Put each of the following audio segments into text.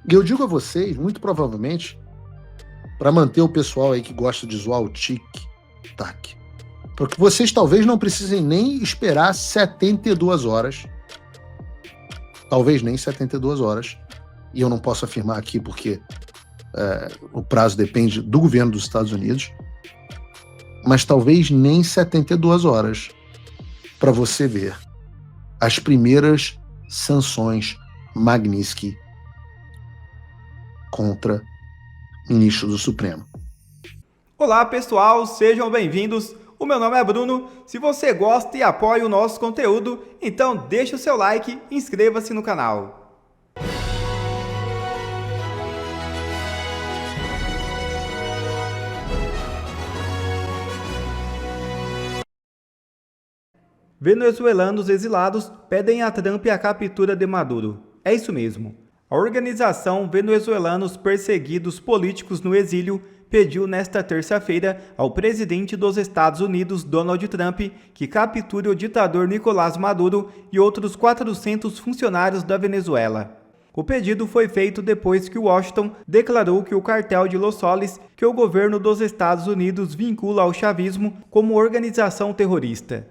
E eu digo a vocês, muito provavelmente, para manter o pessoal aí que gosta de zoar o tic-tac, porque vocês talvez não precisem nem esperar 72 horas, talvez nem 72 horas, e eu não posso afirmar aqui porque o prazo depende do governo dos Estados Unidos, mas talvez nem 72 horas para você ver as primeiras sanções Magnitsky contra ministro do Supremo. Olá pessoal, sejam bem-vindos. O meu nome é Bruno. Se você gosta e apoia o nosso conteúdo, então deixa o seu like e inscreva-se no canal. Venezuelanos exilados pedem a Trump a captura de Maduro. É isso mesmo. A organização Venezuelanos Perseguidos Políticos no Exílio pediu nesta terça-feira ao presidente dos Estados Unidos, Donald Trump, que capture o ditador Nicolás Maduro e outros 400 funcionários da Venezuela. O pedido foi feito depois que Washington declarou que o cartel de Los Soles, que o governo dos Estados Unidos vincula ao chavismo, como organização terrorista.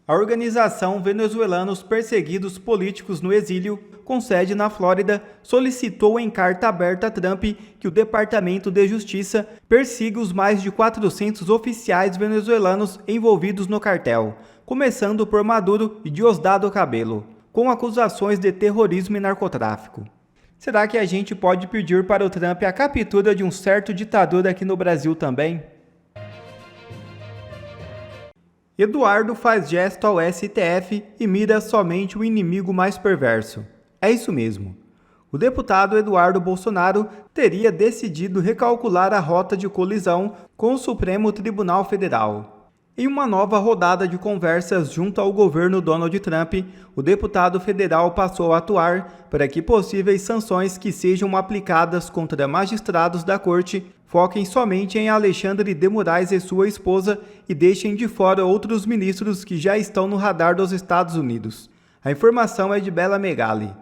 A organização Venezuelanos Perseguidos Políticos no Exílio, com sede na Flórida, solicitou em carta aberta a Trump que o Departamento de Justiça persiga os mais de 400 oficiais venezuelanos envolvidos no cartel, começando por Maduro e Diosdado Cabello, com acusações de terrorismo e narcotráfico. Será que a gente pode pedir para o Trump a captura de um certo ditador aqui no Brasil também? Eduardo faz gesto ao STF e mira somente o inimigo mais perverso. É isso mesmo. O deputado Eduardo Bolsonaro teria decidido recalcular a rota de colisão com o Supremo Tribunal Federal. Em uma nova rodada de conversas junto ao governo Donald Trump, o deputado federal passou a atuar para que possíveis sanções que sejam aplicadas contra magistrados da corte foquem somente em Alexandre de Moraes e sua esposa e deixem de fora outros ministros que já estão no radar dos Estados Unidos. A informação é de Bela Megali.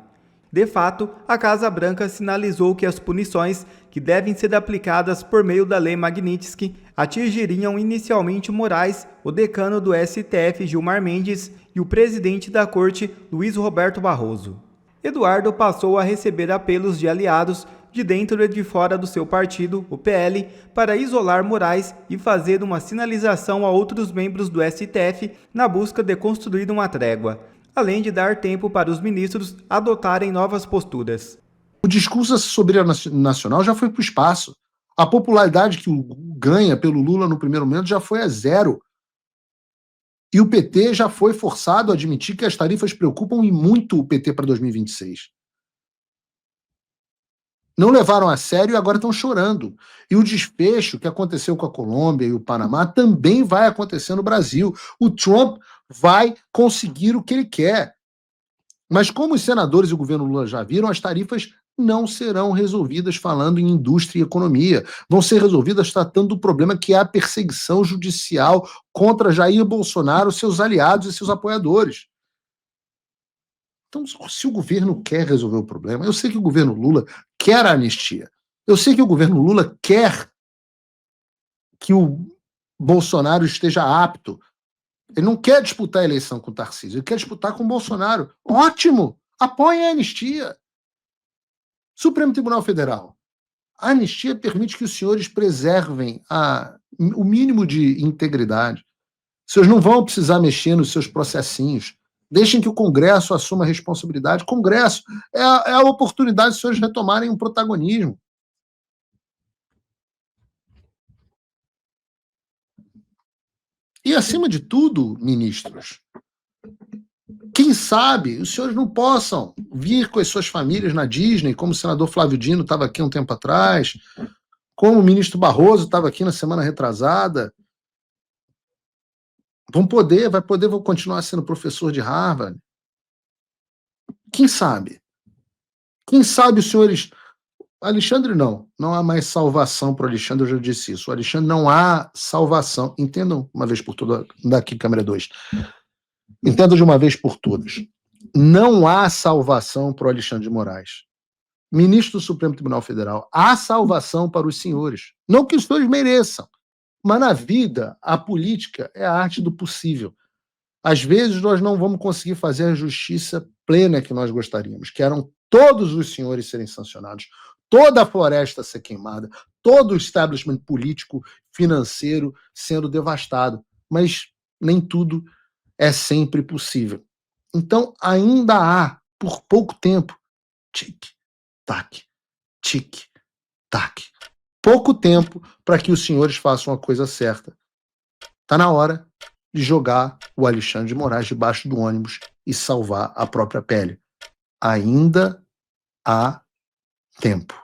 De fato, a Casa Branca sinalizou que as punições, que devem ser aplicadas por meio da Lei Magnitsky, atingiriam inicialmente Moraes, o decano do STF Gilmar Mendes e o presidente da Corte, Luiz Roberto Barroso. Eduardo passou a receber apelos de aliados de dentro e de fora do seu partido, o PL, para isolar Moraes e fazer uma sinalização a outros membros do STF na busca de construir uma trégua, além de dar tempo para os ministros adotarem novas posturas. O discurso da soberania nacional já foi para o espaço. A popularidade que ganha pelo Lula no primeiro momento já foi a zero. E o PT já foi forçado a admitir que as tarifas preocupam e muito o PT para 2026. Não levaram a sério e agora estão chorando. E o desfecho que aconteceu com a Colômbia e o Panamá também vai acontecer no Brasil. O Trump vai conseguir o que ele quer. Mas como os senadores e o governo Lula já viram, as tarifas não serão resolvidas falando em indústria e economia. Vão ser resolvidas tratando do problema que é a perseguição judicial contra Jair Bolsonaro, seus aliados e seus apoiadores. Então, se o governo quer resolver o problema, eu sei que o governo Lula quer a anistia. Eu sei que o governo Lula quer que o Bolsonaro esteja apto. Ele não quer disputar a eleição com o Tarcísio, ele quer disputar com o Bolsonaro. Ótimo! Apoiem a anistia. Supremo Tribunal Federal. A anistia permite que os senhores preservem o mínimo de integridade. Os senhores não vão precisar mexer nos seus processinhos. Deixem que o Congresso assuma a responsabilidade. Congresso é a oportunidade de os senhores retomarem um protagonismo. E, acima de tudo, ministros, quem sabe os senhores não possam vir com as suas famílias na Disney, como o senador Flávio Dino estava aqui um tempo atrás, como o ministro Barroso estava aqui na semana retrasada. Vai poder vão continuar sendo professor de Harvard. Quem sabe? Quem sabe os senhores... Alexandre não há mais salvação para o Alexandre, eu já disse isso. O Alexandre não há salvação. Entendam uma vez por todas, daqui câmera 2. Entendam de uma vez por todas. Não há salvação para o Alexandre de Moraes. ministro do Supremo Tribunal Federal, há salvação para os senhores. Não que os senhores mereçam, mas na vida, a política é a arte do possível. Às vezes nós não vamos conseguir fazer a justiça plena que nós gostaríamos, que eram todos os senhores serem sancionados, toda a floresta ser queimada, todo o establishment político, financeiro sendo devastado. Mas nem tudo é sempre possível. Então, ainda há, por pouco tempo, tic-tac, tic-tac, pouco tempo para que os senhores façam a coisa certa. Está na hora de jogar o Alexandre de Moraes debaixo do ônibus e salvar a própria pele. Ainda há tempo.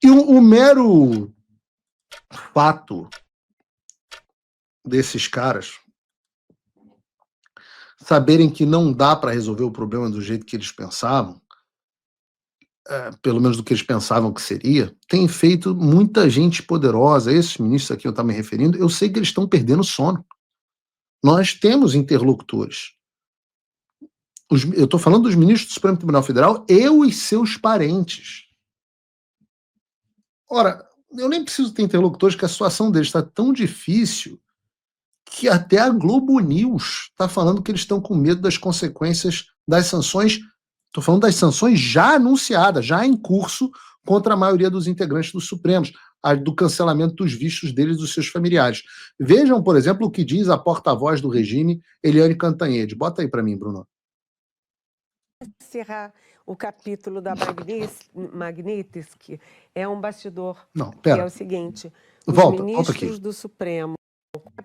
E o mero fato desses caras saberem que não dá para resolver o problema do jeito que eles pensavam, pelo menos do que eles pensavam que seria, tem feito muita gente poderosa, esses ministros a quem eu estava me referindo, eu sei que eles estão perdendo sono. Nós temos interlocutores. Eu estou falando dos ministros do Supremo Tribunal Federal e os seus parentes. Ora, eu nem preciso ter interlocutores, que a situação deles está tão difícil que até a Globo News está falando que eles estão com medo das consequências das sanções. Estou falando das sanções já anunciadas, já em curso, contra a maioria dos integrantes dos Supremos, do cancelamento dos vistos deles e dos seus familiares. Vejam, por exemplo, o que diz a porta-voz do regime, Eliane Cantanhede. Bota aí para mim, Bruno. Encerrar o capítulo da Magnitsky é um bastidor. Não, que pera. é o seguinte: os volta aqui. ministros do Supremo,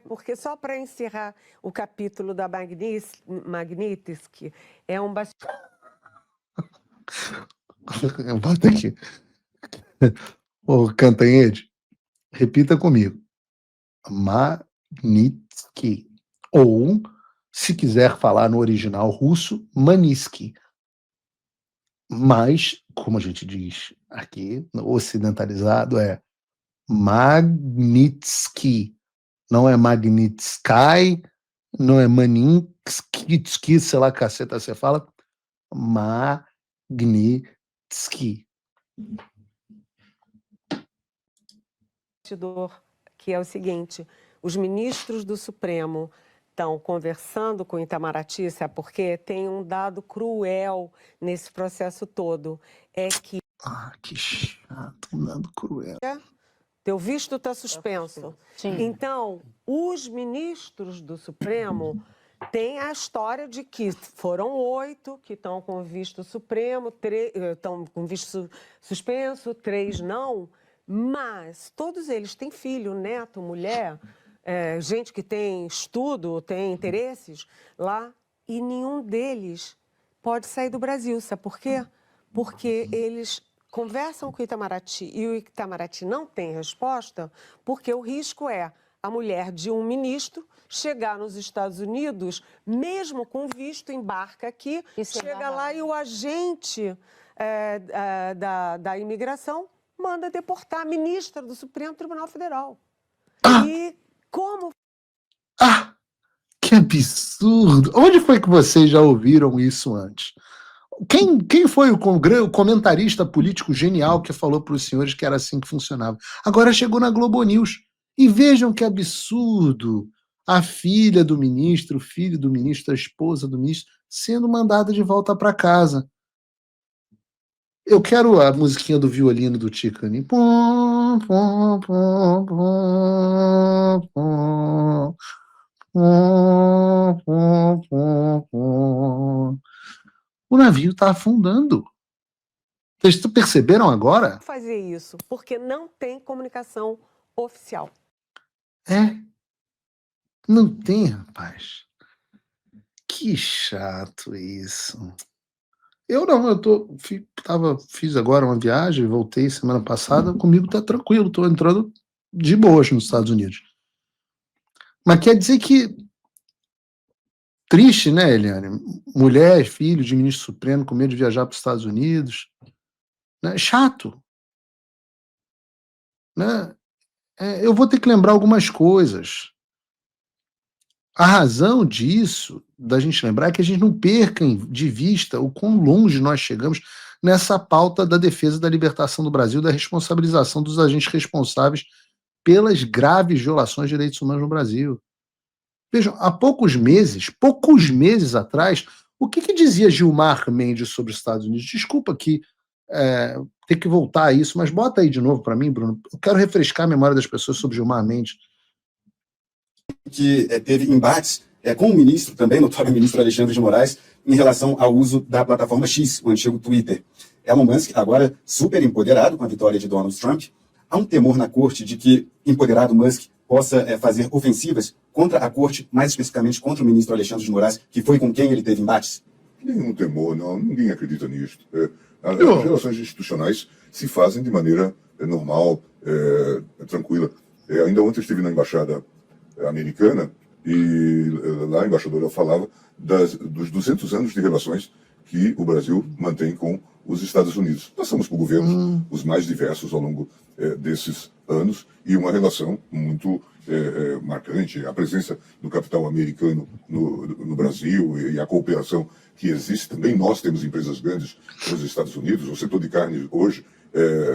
porque só para encerrar o capítulo da Magnitsky é um bastidor. Bota aqui. Ô, Cantanhede, repita comigo. Magnitsky. Ou, se quiser falar no original russo, Manisky. Mas, como a gente diz aqui, ocidentalizado, é Magnitsky. Não é Magnitsky, não é Maninsky, sei lá, caceta, você fala. Magnitsky. Que é o seguinte: os ministros do Supremo estão conversando com Itamaraty, sabe por quê? Tem um dado cruel nesse processo todo, é que... que chato, um dado cruel. Teu visto está suspenso. Sim. Então, os ministros do Supremo têm a história de que foram 8 que estão com visto supremo, estão com visto suspenso, 3 não, mas todos eles têm filho, neto, mulher, gente que tem estudo, tem interesses lá, e nenhum deles pode sair do Brasil. Sabe por quê? Porque eles conversam com o Itamaraty e o Itamaraty não tem resposta, porque o risco é a mulher de um ministro chegar nos Estados Unidos, mesmo com visto, embarca aqui, chega lá e o agente da imigração manda deportar a ministra do Supremo Tribunal Federal. E como... Que absurdo! Onde foi que vocês já ouviram isso antes? Quem foi o comentarista político genial que falou para os senhores que era assim que funcionava? Agora chegou na Globo News. E vejam que absurdo! A filha do ministro, o filho do ministro, a esposa do ministro, sendo mandada de volta para casa. Eu quero a musiquinha do violino do Ticani. O navio está afundando. Vocês perceberam agora? Fazer isso, porque não tem comunicação oficial. Não tem, rapaz. Que chato isso. Eu não, fiz agora uma viagem, voltei semana passada, comigo tá tranquilo, estou entrando de boas nos Estados Unidos. Mas quer dizer que triste, né, Eliane? Mulher, filho de ministro supremo com medo de viajar para os Estados Unidos. Né? Chato. Né? Eu vou ter que lembrar algumas coisas. A razão disso, da gente lembrar, é que a gente não perca de vista o quão longe nós chegamos nessa pauta da defesa da libertação do Brasil, da responsabilização dos agentes responsáveis pelas graves violações de direitos humanos no Brasil. Vejam, há poucos meses atrás, o que dizia Gilmar Mendes sobre os Estados Unidos? Desculpa aqui ter que voltar a isso, mas bota aí de novo para mim, Bruno. Eu quero refrescar a memória das pessoas sobre Gilmar Mendes. Que teve embates com o ministro, também notório ministro Alexandre de Moraes, em relação ao uso da plataforma X, o antigo Twitter. Elon Musk, agora super empoderado com a vitória de Donald Trump, há um temor na corte de que empoderado Musk possa fazer ofensivas contra a corte, mais especificamente contra o ministro Alexandre de Moraes, que foi com quem ele teve embates? Nenhum temor, não. Ninguém acredita nisso. As relações institucionais se fazem de maneira normal, tranquila. Ainda ontem eu estive na embaixada americana e lá a embaixadora falava dos 200 anos de relações que o Brasil mantém com os Estados Unidos. Passamos por governos os mais diversos ao longo desses anos e uma relação muito marcante. A presença do capital americano no Brasil e a cooperação que existe também. Nós temos empresas grandes nos Estados Unidos. O setor de carne hoje,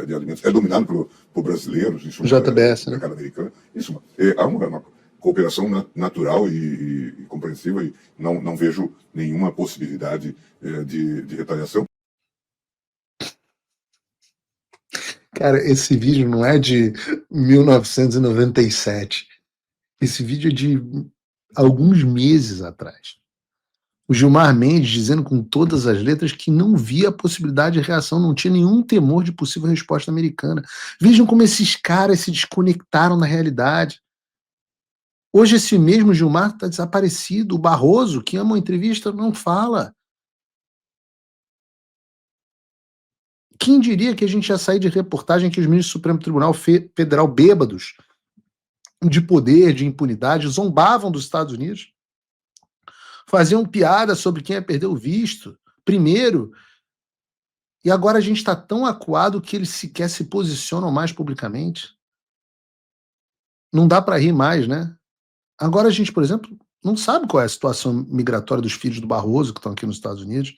de alimentos, é dominado por brasileiros. Isso JBS, no mercado americano. Isso, há uma cooperação natural e compreensiva e não vejo nenhuma possibilidade de retaliação. Cara, esse vídeo não é de 1997. Esse vídeo é de alguns meses atrás. O Gilmar Mendes dizendo com todas as letras que não via a possibilidade de reação, não tinha nenhum temor de possível resposta americana. Vejam como esses caras se desconectaram da realidade. Hoje esse mesmo Gilmar está desaparecido. O Barroso, que ama uma entrevista, não fala. Quem diria que a gente ia sair de reportagem que os ministros do Supremo Tribunal Federal bêbados de poder, de impunidade, zombavam dos Estados Unidos? Faziam piada sobre quem ia perder o visto, primeiro, e agora a gente está tão acuado que eles sequer se posicionam mais publicamente. Não dá para rir mais, né? Agora a gente, por exemplo, não sabe qual é a situação migratória dos filhos do Barroso, que estão aqui nos Estados Unidos.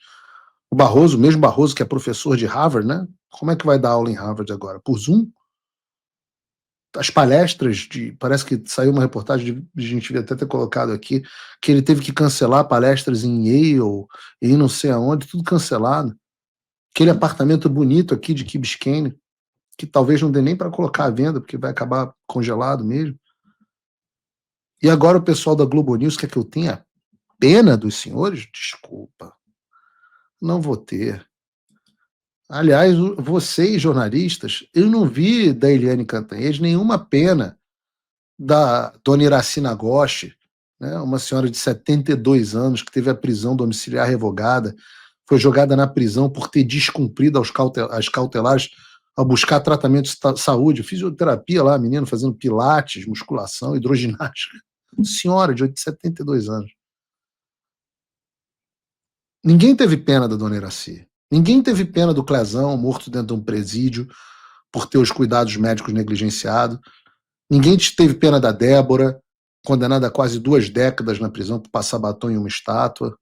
O Barroso, o mesmo Barroso que é professor de Harvard, né? Como é que vai dar aula em Harvard agora? Por Zoom? As palestras, parece que saiu uma reportagem, a gente devia até ter colocado aqui, que ele teve que cancelar palestras em Yale, e não sei aonde, tudo cancelado. Aquele apartamento bonito aqui de Key Biscayne, que talvez não dê nem para colocar à venda, porque vai acabar congelado mesmo. E agora o pessoal da Globo News quer que eu tenha pena dos senhores? Desculpa. Não vou ter. Aliás, vocês, jornalistas, eu não vi da Eliane Cantanhede nenhuma pena da dona Iracina Goshi, né, uma senhora de 72 anos que teve a prisão domiciliar revogada, foi jogada na prisão por ter descumprido as cautelares ao buscar tratamento de saúde, fisioterapia lá, menino fazendo pilates, musculação, hidroginástica. Senhora de 72 anos. Ninguém teve pena da dona Iraci. Ninguém teve pena do Clezão, morto dentro de um presídio, por ter os cuidados médicos negligenciados. Ninguém teve pena da Débora, condenada a quase 2 décadas na prisão por passar batom em uma estátua.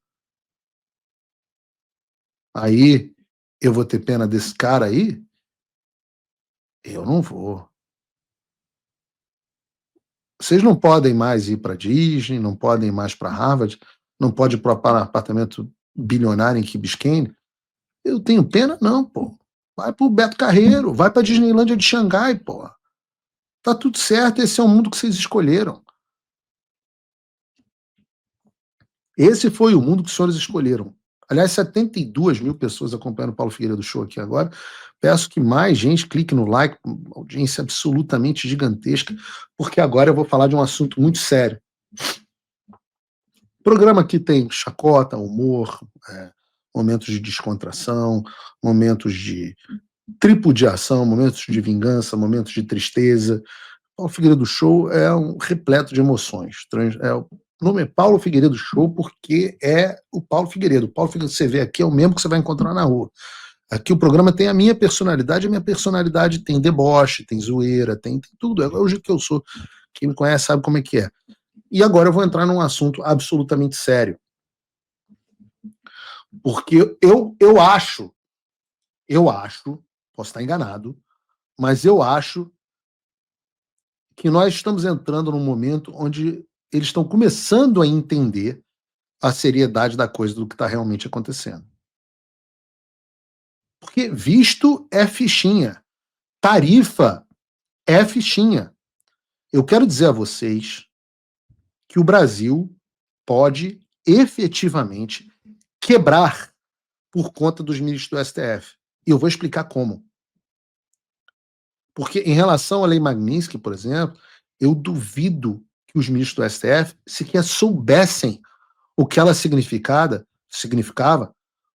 Aí, eu vou ter pena desse cara aí? Eu não vou. Vocês não podem mais ir para Disney, não podem ir mais para Harvard, não pode ir para um apartamento bilionário em Key Biscayne. Eu tenho pena? Não, pô. Vai pro Beto Carreiro, vai pra Disneylândia de Xangai, pô. Tá tudo certo, esse é o mundo que vocês escolheram. Esse foi o mundo que os senhores escolheram. Aliás, 72 mil pessoas acompanhando o Paulo Figueiredo Show aqui agora. Peço que mais gente clique no like, uma audiência absolutamente gigantesca, porque agora eu vou falar de um assunto muito sério. O programa aqui tem chacota, humor, momentos de descontração, momentos de tripudiação, momentos de vingança, momentos de tristeza. Paulo Figueiredo Show é um repleto de emoções. O nome é Paulo Figueiredo Show porque é o Paulo Figueiredo. O Paulo Figueiredo que você vê aqui é o mesmo que você vai encontrar na rua. Aqui o programa tem a minha personalidade tem deboche, tem zoeira, tem tudo. É o jeito que eu sou. Quem me conhece sabe como é que é. E agora eu vou entrar num assunto absolutamente sério. Porque eu acho, posso estar enganado, mas eu acho que nós estamos entrando num momento onde eles estão começando a entender a seriedade da coisa, do que está realmente acontecendo. Porque visto é fichinha, tarifa é fichinha. Eu quero dizer a vocês que o Brasil pode efetivamente quebrar por conta dos ministros do STF. E eu vou explicar como. Porque em relação à Lei Magnitsky, por exemplo, eu duvido que os ministros do STF sequer soubessem o que ela significava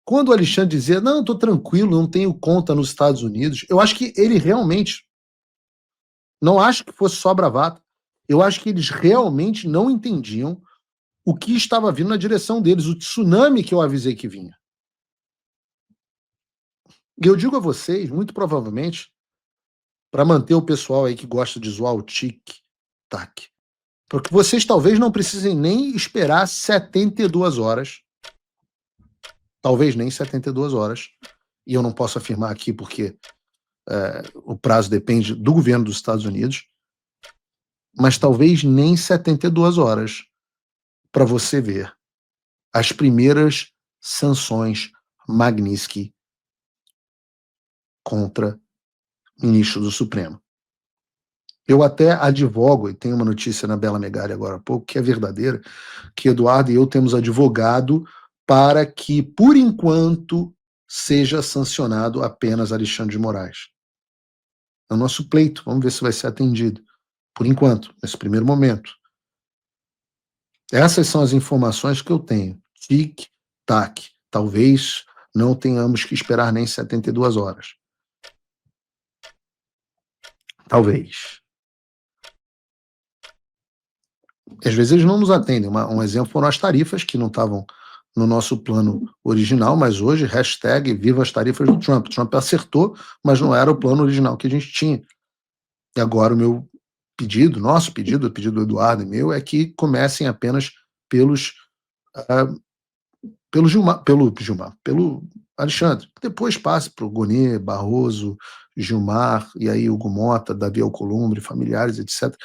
quando o Alexandre dizia, não, estou tranquilo, não tenho conta nos Estados Unidos. Eu acho que ele realmente, não acho que fosse só bravata, eu acho que eles realmente não entendiam o que estava vindo na direção deles, o tsunami que eu avisei que vinha. E eu digo a vocês, muito provavelmente, para manter o pessoal aí que gosta de zoar o tic-tac, porque vocês talvez não precisem nem esperar 72 horas, talvez nem 72 horas, e eu não posso afirmar aqui porque o prazo depende do governo dos Estados Unidos, mas talvez nem 72 horas para você ver as primeiras sanções Magnitsky contra ministro do Supremo. Eu até advogo, e tem uma notícia na Bela Megali agora há pouco, que é verdadeira, que Eduardo e eu temos advogado para que, por enquanto, seja sancionado apenas Alexandre de Moraes. É o nosso pleito, vamos ver se vai ser atendido. Por enquanto, nesse primeiro momento. Essas são as informações que eu tenho. Tic-tac. Talvez não tenhamos que esperar nem 72 horas. Talvez. Às vezes eles não nos atendem. Um exemplo foram as tarifas, que não estavam no nosso plano original, mas hoje, hashtag viva as tarifas do Trump. Trump acertou, mas não era o plano original que a gente tinha. E agora o meu pedido, nosso pedido, o pedido do Eduardo e meu, é que comecem apenas pelo Alexandre. Depois passe para o Gonê, Barroso, Gilmar, e aí Hugo Mota, Davi Alcolumbre, familiares, etc.,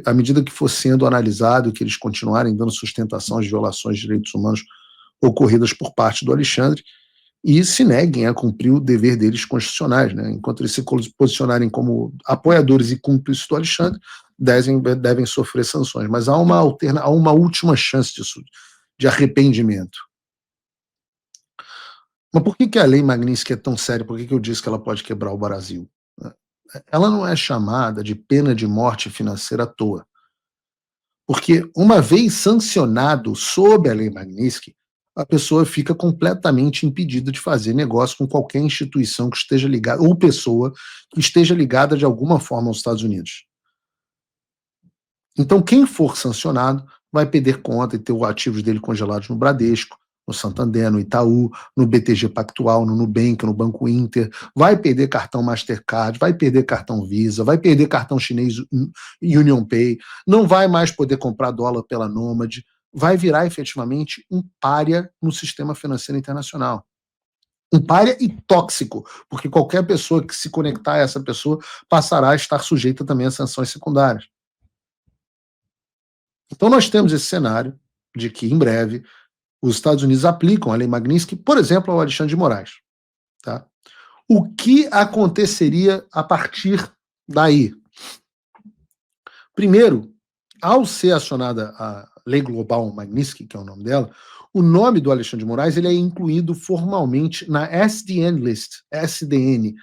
à medida que for sendo analisado, que eles continuarem dando sustentação às violações de direitos humanos ocorridas por parte do Alexandre, e se neguem a cumprir o dever deles constitucionais, né? Enquanto eles se posicionarem como apoiadores e cúmplices do Alexandre, devem sofrer sanções. Mas há uma última chance de arrependimento. Mas por que a Lei Magnitsky é tão séria? Por que eu disse que ela pode quebrar o Brasil? Ela não é chamada de pena de morte financeira à toa. Porque uma vez sancionado sob a Lei Magnitsky, a pessoa fica completamente impedida de fazer negócio com qualquer instituição que esteja ligada, ou pessoa que esteja ligada de alguma forma aos Estados Unidos. Então, quem for sancionado vai perder conta e ter os ativos dele congelados no Bradesco, no Santander, no Itaú, no BTG Pactual, no Nubank, no Banco Inter, vai perder cartão Mastercard, vai perder cartão Visa, vai perder cartão chinês UnionPay, não vai mais poder comprar dólar pela Nômade, vai virar efetivamente um pária no sistema financeiro internacional. Um pária e tóxico, porque qualquer pessoa que se conectar a essa pessoa passará a estar sujeita também a sanções secundárias. Então nós temos esse cenário de que, em breve, os Estados Unidos aplicam a Lei Magnitsky, por exemplo, ao Alexandre de Moraes. Tá? O que aconteceria a partir daí? Primeiro, ao ser acionada a Lei Global Magnitsky, que é o nome dela, o nome do Alexandre de Moraes ele é incluído formalmente na SDN List, SDN,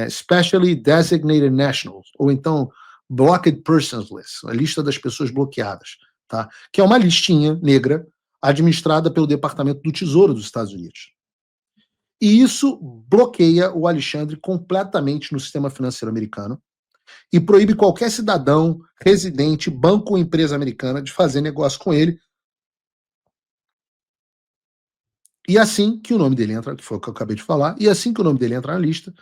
Specially Designated Nationals, ou então Blocked Persons List, a lista das pessoas bloqueadas, tá? Que é uma listinha negra administrada pelo Departamento do Tesouro dos Estados Unidos. E isso bloqueia o Alexandre completamente no sistema financeiro americano e proíbe qualquer cidadão, residente, banco ou empresa americana de fazer negócio com ele. E assim que o nome dele entra, que foi o que eu acabei de falar, e assim que o nome dele entra na lista,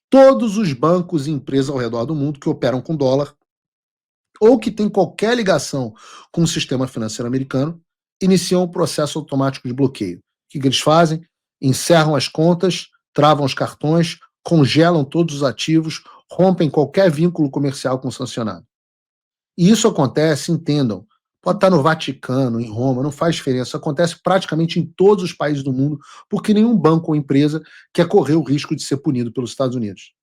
todos os bancos e empresas ao redor do mundo que operam com dólar ou que têm qualquer ligação com o sistema financeiro americano, iniciam o processo automático de bloqueio. O que eles fazem? Encerram as contas, travam os cartões, congelam todos os ativos, rompem qualquer vínculo comercial com o sancionado. E isso acontece, entendam, pode estar no Vaticano, em Roma, não faz diferença. Acontece praticamente em todos os países do mundo, porque nenhum banco ou empresa quer correr o risco de ser punido pelos Estados Unidos.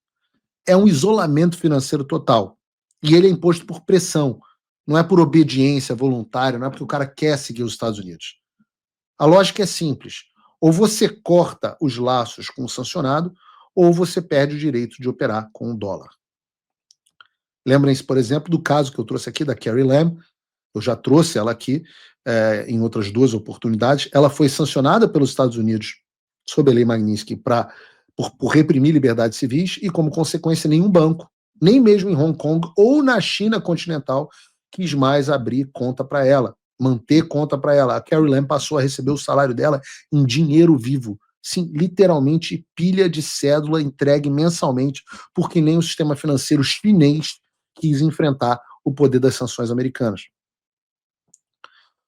É um isolamento financeiro total. E ele é imposto por pressão. Não é por obediência voluntária, não é porque o cara quer seguir os Estados Unidos. A lógica é simples. Ou você corta os laços com o sancionado, ou você perde o direito de operar com o dólar. Lembrem-se, por exemplo, do caso que eu trouxe aqui da Carrie Lam. Eu já trouxe ela aqui em outras 2 oportunidades. Ela foi sancionada pelos Estados Unidos sob a lei Magnitsky por reprimir liberdades civis e, como consequência, nenhum banco, nem mesmo em Hong Kong ou na China continental, quis mais abrir conta para ela, manter conta para ela. A Carrie Lam passou a receber o salário dela em dinheiro vivo. Sim, literalmente pilha de cédula entregue mensalmente, porque nem o sistema financeiro chinês quis enfrentar o poder das sanções americanas.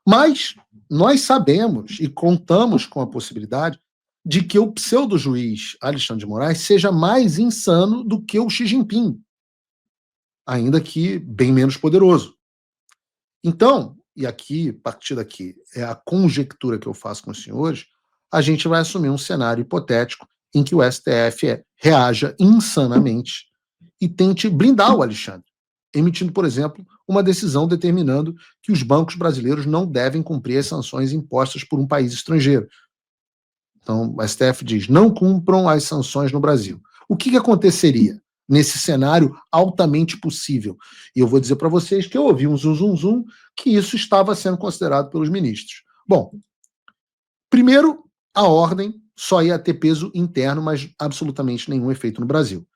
Mas nós sabemos e contamos com a possibilidade de que o pseudo-juiz Alexandre de Moraes seja mais insano do que o Xi Jinping, ainda que bem menos poderoso. Então, e aqui, a partir daqui, é a conjectura que eu faço com os senhores, a gente vai assumir um cenário hipotético em que o STF reaja insanamente e tente blindar o Alexandre, emitindo, por exemplo, uma decisão determinando que os bancos brasileiros não devem cumprir as sanções impostas por um país estrangeiro. Então, o STF diz, não cumpram as sanções no Brasil. O que aconteceria nesse cenário altamente possível? E eu vou dizer para vocês que eu ouvi um zum, que isso estava sendo considerado pelos ministros. Bom, primeiro, a ordem só ia ter peso interno, mas absolutamente nenhum efeito no Brasil.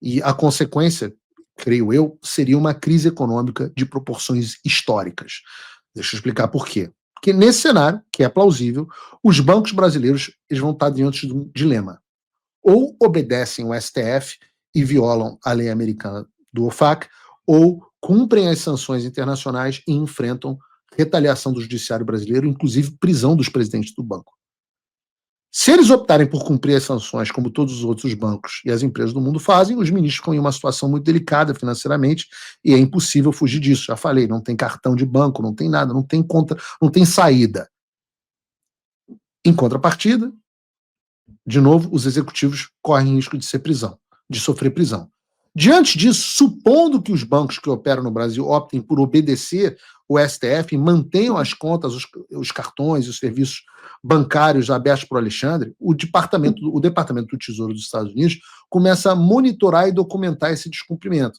E a consequência, creio eu, seria uma crise econômica de proporções históricas. Deixa eu explicar por quê. Porque nesse cenário, que é plausível, os bancos brasileiros eles vão estar diante de um dilema. Ou obedecem o STF e violam a lei americana do OFAC, ou cumprem as sanções internacionais e enfrentam retaliação do judiciário brasileiro, inclusive prisão dos presidentes do banco. Se eles optarem por cumprir as sanções, como todos os outros bancos e as empresas do mundo fazem, os ministros ficam em uma situação muito delicada financeiramente e é impossível fugir disso. Já falei, não tem cartão de banco, não tem nada, não tem conta, não tem saída. Em contrapartida, de novo, os executivos correm risco de sofrer prisão. Diante disso, supondo que os bancos que operam no Brasil optem por obedecer o STF e mantenham as contas, os cartões e os serviços bancários abertos para o Alexandre, o Departamento do Tesouro dos Estados Unidos começa a monitorar e documentar esse descumprimento.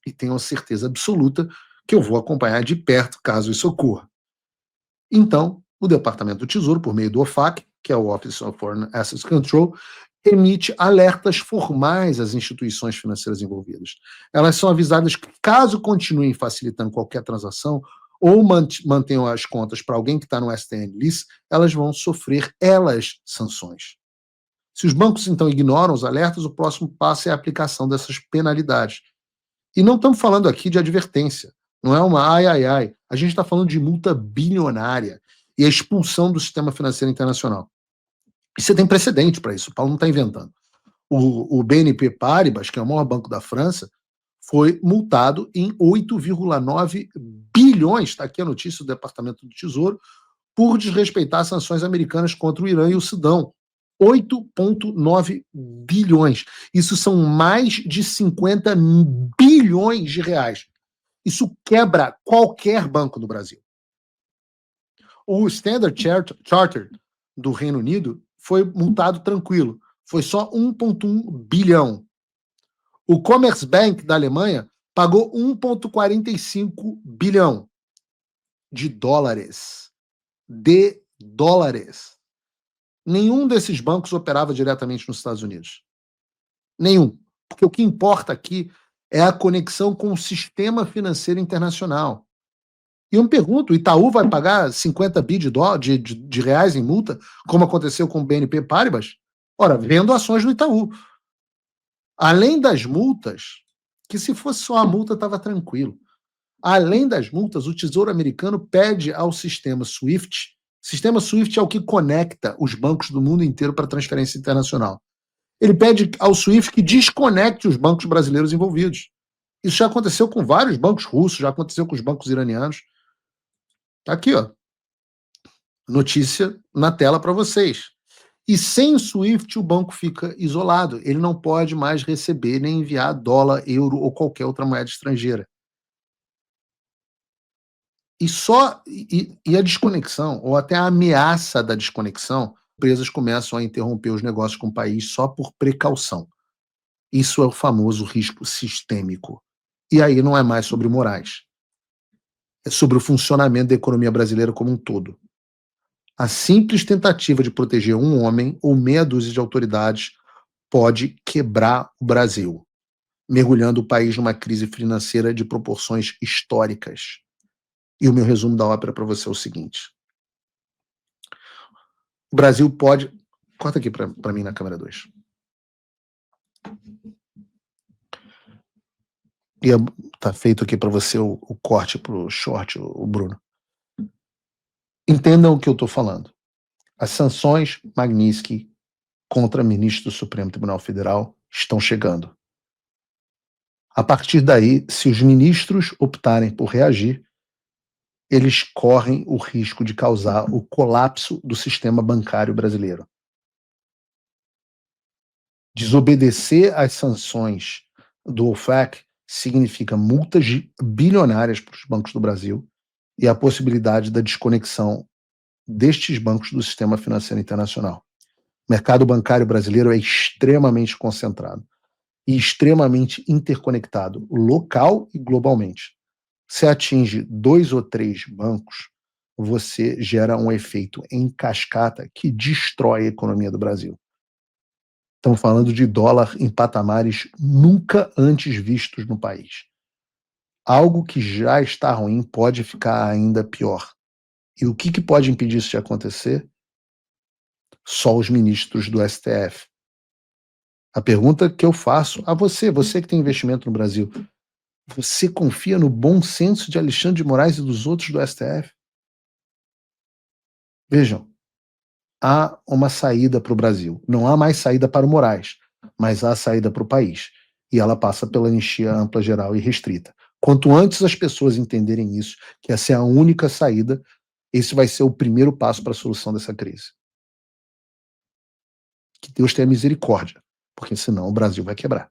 E tenho a certeza absoluta que eu vou acompanhar de perto caso isso ocorra. Então, o Departamento do Tesouro, por meio do OFAC, que é o Office of Foreign Assets Control, emite alertas formais às instituições financeiras envolvidas. Elas são avisadas que, caso continuem facilitando qualquer transação ou mantenham as contas para alguém que está no STN List, elas vão sofrer, sanções. Se os bancos, então, ignoram os alertas, o próximo passo é a aplicação dessas penalidades. E não estamos falando aqui de advertência. Não é uma ai. A gente está falando de multa bilionária e a expulsão do sistema financeiro internacional. E você tem precedente para isso, o Paulo não está inventando. O BNP Paribas, que é o maior banco da França, foi multado em 8,9 bilhões, está aqui a notícia do Departamento do Tesouro, por desrespeitar sanções americanas contra o Irã e o Sudão. 8,9 bilhões. Isso são mais de 50 bilhões de reais. Isso quebra qualquer banco do Brasil. O Standard Chartered do Reino Unido foi multado tranquilo. Foi só 1,1 bilhão. O Commerzbank da Alemanha pagou 1,45 bilhão de dólares. Nenhum desses bancos operava diretamente nos Estados Unidos. Nenhum. Porque o que importa aqui é a conexão com o sistema financeiro internacional. E eu me pergunto, o Itaú vai pagar 50 bi de reais em multa, como aconteceu com o BNP Paribas? Ora, vendo ações no Itaú. Além das multas, que se fosse só a multa estava tranquilo. Além das multas, o Tesouro Americano pede ao sistema SWIFT. Sistema SWIFT é o que conecta os bancos do mundo inteiro para transferência internacional. Ele pede ao SWIFT que desconecte os bancos brasileiros envolvidos. Isso já aconteceu com vários bancos russos, já aconteceu com os bancos iranianos. Tá aqui, ó. Notícia na tela para vocês. E sem o SWIFT, o banco fica isolado. Ele não pode mais receber nem enviar dólar, euro ou qualquer outra moeda estrangeira. E a desconexão, ou até a ameaça da desconexão, empresas começam a interromper os negócios com o país só por precaução. Isso é o famoso risco sistêmico. E aí não é mais sobre morais. É sobre o funcionamento da economia brasileira como um todo. A simples tentativa de proteger um homem ou meia dúzia de autoridades pode quebrar o Brasil, mergulhando o país numa crise financeira de proporções históricas. E o meu resumo da ópera para você é o seguinte. O Brasil pode... Corta aqui para mim na câmera 2. E tá feito aqui para você o corte pro short, o Bruno. Entendam o que eu estou falando. As sanções Magnitsky contra ministros do Supremo Tribunal Federal estão chegando. A partir daí, se os ministros optarem por reagir, eles correm o risco de causar o colapso do sistema bancário brasileiro. Desobedecer às sanções do OFAC significa multas bilionárias para os bancos do Brasil e a possibilidade da desconexão destes bancos do sistema financeiro internacional. O mercado bancário brasileiro é extremamente concentrado e extremamente interconectado, local e globalmente. Se atinge 2 ou 3 bancos, você gera um efeito em cascata que destrói a economia do Brasil. Estamos falando de dólar em patamares nunca antes vistos no país. Algo que já está ruim pode ficar ainda pior. E o que pode impedir isso de acontecer? Só os ministros do STF. A pergunta que eu faço a você que tem investimento no Brasil, você confia no bom senso de Alexandre de Moraes e dos outros do STF? Vejam, há uma saída para o Brasil. Não há mais saída para o Moraes, mas há saída para o país. E ela passa pela anistia ampla, geral e restrita. Quanto antes as pessoas entenderem isso, que essa é a única saída, esse vai ser o primeiro passo para a solução dessa crise. Que Deus tenha misericórdia, porque senão o Brasil vai quebrar.